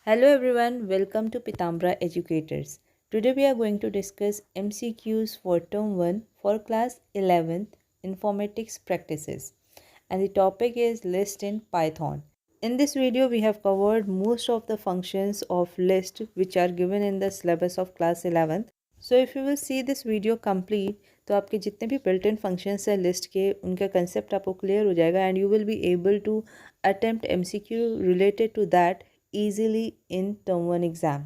Hello everyone, welcome to Pitambra Educators. Today we are going to discuss MCQs for Term 1 for Class 11th Informatics Practices, and the topic is list in Python. In this video we have covered most of the functions of list which are given in the syllabus of Class 11th. So if you will see this video complete तो आपके जितने भी built in functions है list के उनका concept आपको clear हो जाएगा and you will be able to attempt MCQ related to that easily in term 1 exam.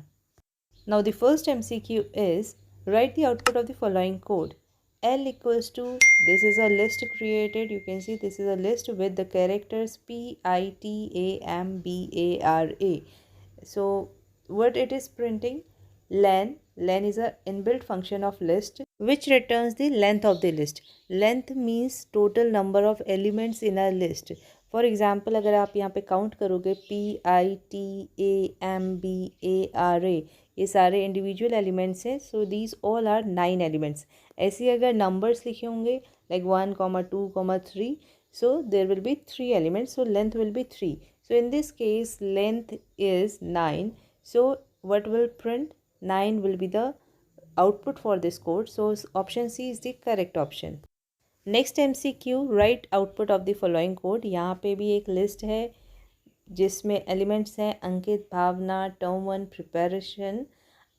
Now the first MCQ is write the output of the following code. L equals to, this is a list created, you can see this is a list with the characters PITAMBARA. So what it is printing? Len is a inbuilt function of list which returns the length of the list. Length means total number of elements in a list. For example अगर आप यहाँ पे count करोगे PITAMBARA ये सारे individual elements हैं. So these all are 9 elements. ऐसे अगर नंबर्स लिखे होंगे like 1, 2, 3, so there will be 3 elements, so length will be 3. So in this case length is 9, so what will print? 9 will be the output for this code, so option C is the correct option. Next MCQ right output of the following code. यहाँ पे भी एक list है जिसमें elements हैं अंकित, भावना, term 1 preparation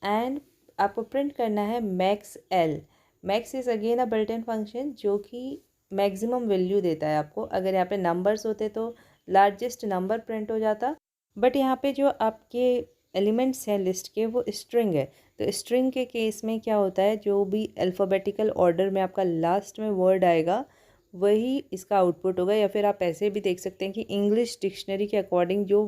and आपको print करना है max L. Max is again a built in function जो कि मैक्सिमम वैल्यू देता है आपको. अगर यहाँ पे नंबर्स होते तो लार्जेस्ट नंबर प्रिंट हो जाता, बट यहाँ पे जो आपके एलिमेंट्स हैं लिस्ट के वो स्ट्रिंग है. तो स्ट्रिंग के केस में क्या होता है, जो भी अल्फ़ाबेटिकल ऑर्डर में आपका लास्ट में वर्ड आएगा वही इसका आउटपुट होगा. या फिर आप ऐसे भी देख सकते हैं कि इंग्लिश डिक्शनरी के अकॉर्डिंग जो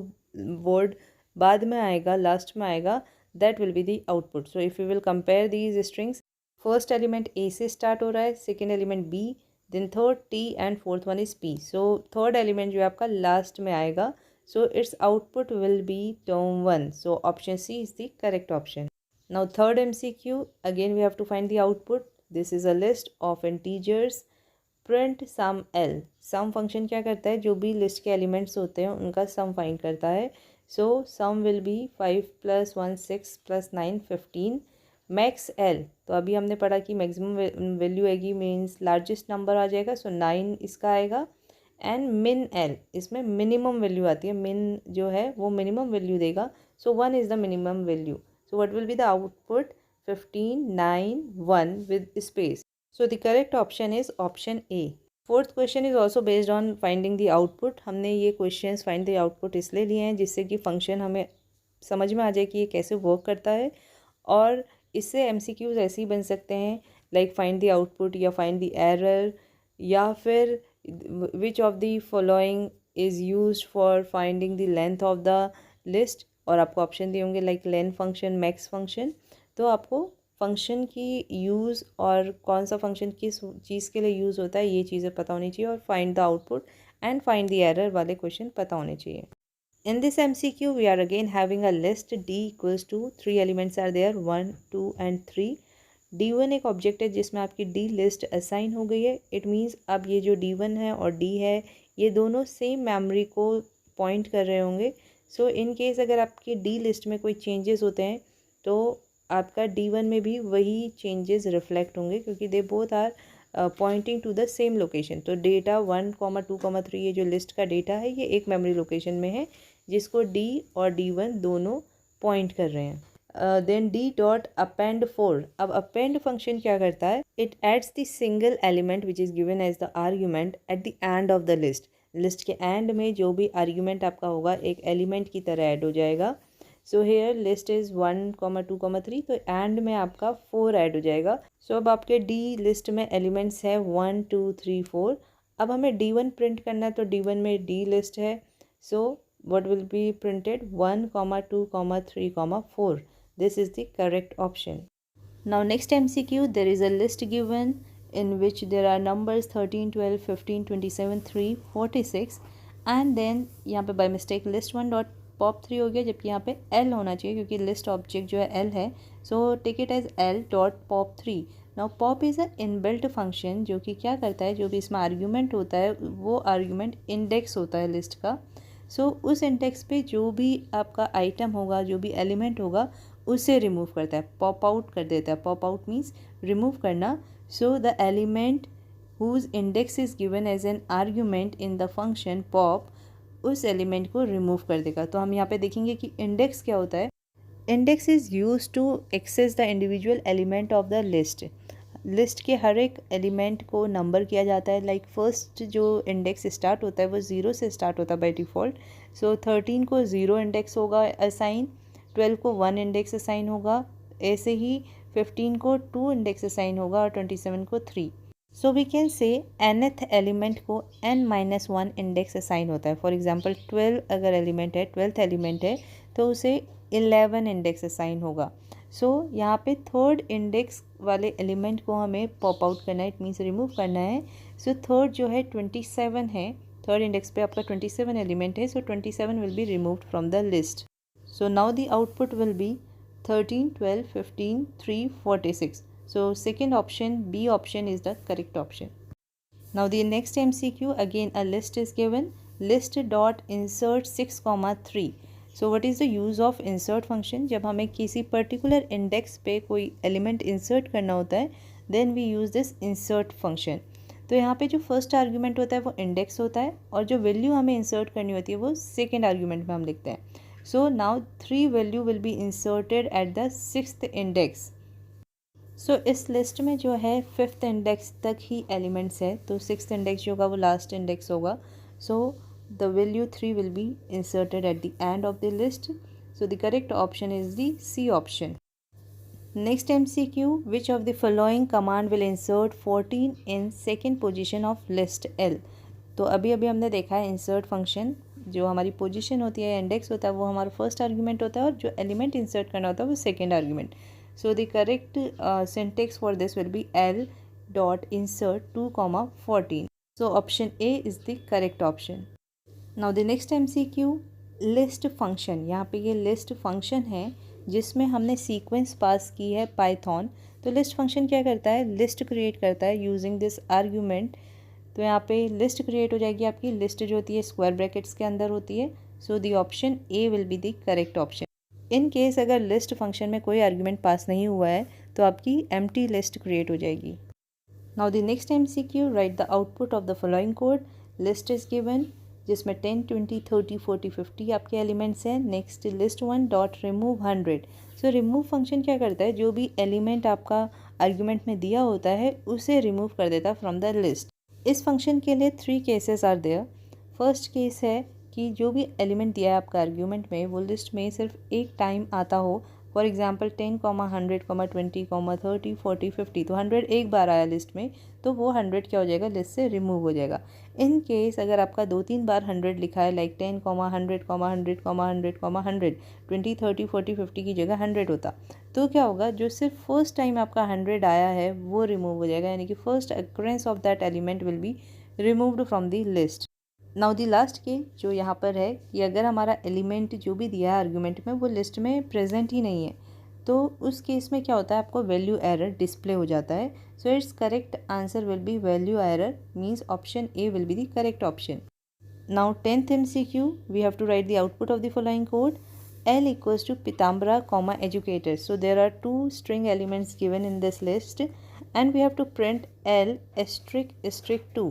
वर्ड बाद में आएगा, लास्ट में आएगा, that will be the output. So if you will compare these strings, first element A से स्टार्ट हो रहा है, second element B, then third T and fourth one is P. So third element जो है आपका last में आएगा. So its output will be term 1. So option C is the correct option. Now third MCQ, again we have to find the output. This is a list of integers. Print sum L. Sum function क्या करता है, जो भी list के elements होते हैं उनका sum find करता है. So sum will be 5 + 1 6 + 9 15. Max L, तो अभी हमने पढ़ा कि maximum value आएगी मीन्स लार्जेस्ट नंबर आ जाएगा. So 9 इसका आएगा. एंड मिन एल, इसमें मिनिमम वैल्यू आती है. मिन जो है वो मिनिमम वैल्यू देगा. सो 1 is the minimum value. So what will be the output? 15 9 1 with space. So the correct option is option A. Fourth question is also based on finding the output. हमने ये question find the output इसलिए लिए हैं जिससे कि function हमें समझ में आ जाए कि ये कैसे वर्क करता है. और इससे MCQs ऐसे ही बन सकते हैं लाइक फाइंड द आउटपुट या फाइंड द एरर, या फिर which of the following is used for finding the length of the list. और आपको ऑप्शन दिए होंगे like len function, max function. तो आपको फंक्शन की यूज़ और कौन सा फंक्शन किस चीज़ के लिए यूज़ होता है ये चीज़ें पता होनी चाहिए. और find the output and find the error वाले क्वेश्चन पता होने चाहिए. In this MCQ we are again having a list. D equals to 3 elements are there, 1 2 and 3. D1 एक ऑब्जेक्ट है जिसमें आपकी D लिस्ट असाइन हो गई है. इट मीन्स अब ये जो D1 है और D है ये दोनों सेम मेमोरी को पॉइंट कर रहे होंगे. सो इन केस अगर आपकी D लिस्ट में कोई चेंजेस होते हैं तो आपका D1 में भी वही चेंजेस रिफ्लेक्ट होंगे क्योंकि they both are pointing to the same location. तो डेटा 1, 2, 3 ये जो लिस्ट का डेटा है ये एक मेमोरी लोकेशन में है जिसको D और D1 दोनों पॉइंट कर रहे हैं. Then D dot append 4. अब अपेंड फंक्शन क्या करता है, it adds the single element which is given as the argument at the end of the list. List के एंड में जो भी आर्ग्यूमेंट आपका होगा एक एलिमेंट की तरह ऐड हो जाएगा. सो हेयर लिस्ट इज़ 1, 2, 3, तो एंड में आपका 4 ऐड हो जाएगा. सो अब आपके D लिस्ट में एलिमेंट्स है 1 2 3 4. अब हमें D1 प्रिंट करना है तो D1 में D लिस्ट है. सो what will be printed? 1, 2, 3, 4. This is the correct option. Now next MCQ, there is a list given in which there are numbers 13 12 15 27 3 46 and then यहाँ पे by mistake list 1 dot pop 3 हो गया जबकि यहाँ पे L होना चाहिए क्योंकि list object जो है L है. So take it as L dot pop 3. Now pop is a inbuilt function जो कि क्या करता है, जो भी इसमें argument होता है वो argument index होता है list का. सो उस इंडेक्स पे जो भी आपका आइटम होगा, जो भी एलिमेंट होगा, उसे रिमूव करता है, पॉप आउट कर देता है. पॉप आउट मीन्स रिमूव करना. So the element whose index is given as an argument in the function pop उस एलिमेंट को रिमूव कर देगा. तो हम यहाँ पे देखेंगे कि इंडेक्स क्या होता है. Index is use to access the individual element of the list. List के हर एक एलिमेंट को नंबर किया जाता है. लाइक फर्स्ट जो इंडेक्स स्टार्ट होता है वो 0 से स्टार्ट होता है बाय डिफ़ॉल्ट. सो 13 को 0 इंडेक्स होगा असाइन, 12 को 1 इंडेक्स असाइन होगा, ऐसे ही 15 को 2 इंडेक्स असाइन होगा और 27 को 3. So we can say nth element को n-1 इंडेक्स असाइन होता है. फॉर एग्जांपल 12 अगर एलिमेंट है, 12th एलिमेंट है, तो उसे 11 इंडेक्स असाइन होगा. सो यहाँ पे थर्ड इंडेक्स वाले एलिमेंट को हमें पॉप आउट करना है, इट मीन्स रिमूव करना है. सो थर्ड जो है 27 है, थर्ड इंडेक्स पे आपका 27 एलिमेंट है. सो 27 will be removed from the list. So now the output will be 13, 12, 15, 3, 46. So second option, B option is the correct option. Now the next MCQ, again a list is given. List dot insert 6, 3. So what is the use of insert function? जब हमें किसी particular index पे कोई element insert करना होता है, then we use this insert function. तो यहाँ पे जो फर्स्ट आर्ग्यूमेंट होता है वो इंडेक्स होता है और जो वैल्यू हमें इंसर्ट करनी होती है वो सेकेंड आर्ग्यूमेंट में हम लिखते हैं. So now 3 value will be inserted at the 6th index. So इस लिस्ट में जो है 5th इंडेक्स तक ही एलिमेंट्स है, तो 6th इंडेक्स जो होगा वो लास्ट इंडेक्स होगा. So the value 3 will be inserted at the end of the list. So the correct option is the C option. Next MCQ, which of the following command will insert 14 in second position of list L. तो अभी अभी हमने देखा है insert function, जो हमारी position होती है, इंडेक्स होता है, वो हमारा फर्स्ट आर्ग्यूमेंट होता है और जो एलिमेंट इंसर्ट करना होता है वो second argument. So the correct syntax for this will be L dot insert 2, 14. So option A is the correct option. Now the next MCQ, list function. यहाँ पे ये list function है जिसमें हमने sequence पास की है Python. तो list function क्या करता है, list create करता है using this argument. तो यहाँ पे list create हो जाएगी आपकी. list जो होती है square brackets के अंदर होती है. So the option A will be the correct option. In case अगर लिस्ट फंक्शन में कोई आर्ग्यूमेंट पास नहीं हुआ है तो आपकी एम्प्टी लिस्ट क्रिएट हो जाएगी. Now the next MCQ, right the output of the following code. List is given जिसमें 10, 20, 30, 40, 50 आपके एलिमेंट्स हैं. Next list 1 dot remove 100. So remove function क्या करता है, जो भी एलिमेंट आपका आर्ग्यूमेंट में दिया होता है उसे रिमूव कर देता है फ्रॉम द लिस्ट. इस फंक्शन के लिए 3 cases are there. First case है कि जो भी एलिमेंट दिया है आपका आर्ग्यूमेंट में वो लिस्ट में सिर्फ एक टाइम आता हो. For example 10, 100, 20, 30, 40, 50. तो 100 एक बार आया लिस्ट में तो वो 100 क्या हो जाएगा, लिस्ट से रिमूव हो जाएगा. इन केस अगर आपका 2-3 बार 100 लिखा है, लाइक 10, 100, 100, 100, 100, 20, 30, 40, 50 की जगह 100 होता, तो क्या होगा, जो सिर्फ फर्स्ट टाइम आपका 100 आया है वो रिमूव हो जाएगा. यानी कि first occurrence of that element will be removed from the list. Now the last case जो यहाँ पर है कि अगर हमारा एलिमेंट जो भी दिया है आर्ग्यूमेंट में वो लिस्ट में प्रेजेंट ही नहीं है, तो उस केस में क्या होता है, आपको वैल्यू एरर डिस्प्ले हो जाता है. So it's correct answer will be value error, means option A will be the correct option. Now 10th MCQ, we have to write the output of the following code. L equals to Pitambara, educator. So there are 2 string elements given in this list and we have to print L asterisk 2.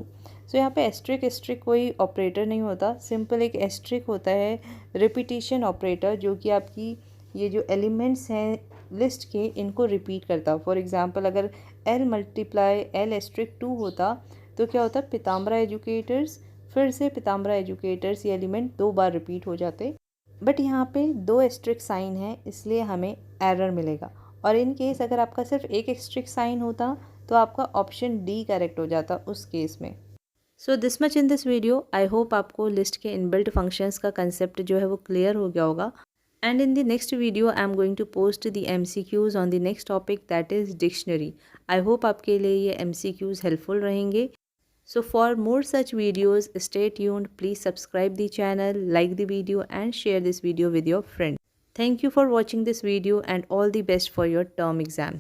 सो यहाँ पे asterisk कोई operator नहीं होता, simple एक asterisk होता है repetition operator, जो कि आपकी ये जो एलिमेंट्स हैं लिस्ट के इनको रिपीट करता. फॉर एग्जांपल अगर L मल्टीप्लाई L asterisk 2 होता तो क्या होता, पीताम्बरा एजुकेटर्स, फिर से पीताम्बरा एजुकेटर्स, ये एलिमेंट 2 बार रिपीट हो जाते. बट यहाँ पे 2 एस्ट्रिक साइन है इसलिए हमें एरर मिलेगा. और इन केस अगर आपका सिर्फ एक एस्ट्रिक साइन होता तो आपका ऑप्शन डी करेक्ट हो जाता उस केस में. So this much in this video. I hope आपको लिस्ट के इनबिल्ट फंक्शंस का कंसेप्ट जो है वो क्लियर हो गया होगा. And in the next video I am going to post the MCQs on the next topic, that is dictionary. I hope आपके लिए ये MCQs हेल्पफुल रहेंगे. So for more such videos, stay tuned. Please subscribe the channel, like the video and share this video with your friends. Thank you for watching this video and all the best for your term exams.